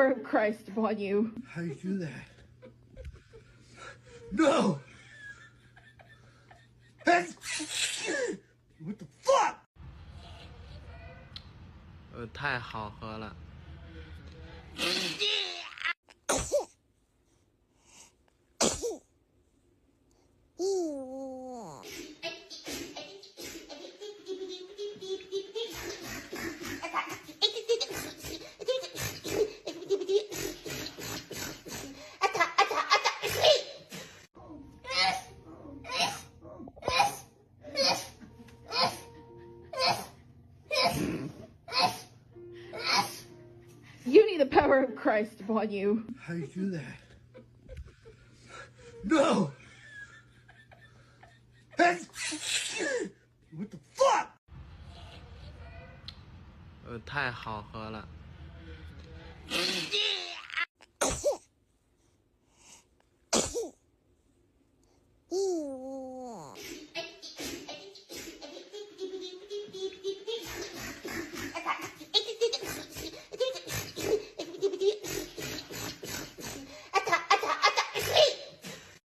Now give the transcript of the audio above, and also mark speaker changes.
Speaker 1: power of Christ upon you.
Speaker 2: How do you do that? No! What the fuck?
Speaker 3: 太好喝了。
Speaker 1: You need the power of Christ upon you.
Speaker 2: How do you do that? No! What the fuck?
Speaker 3: 太好喝了。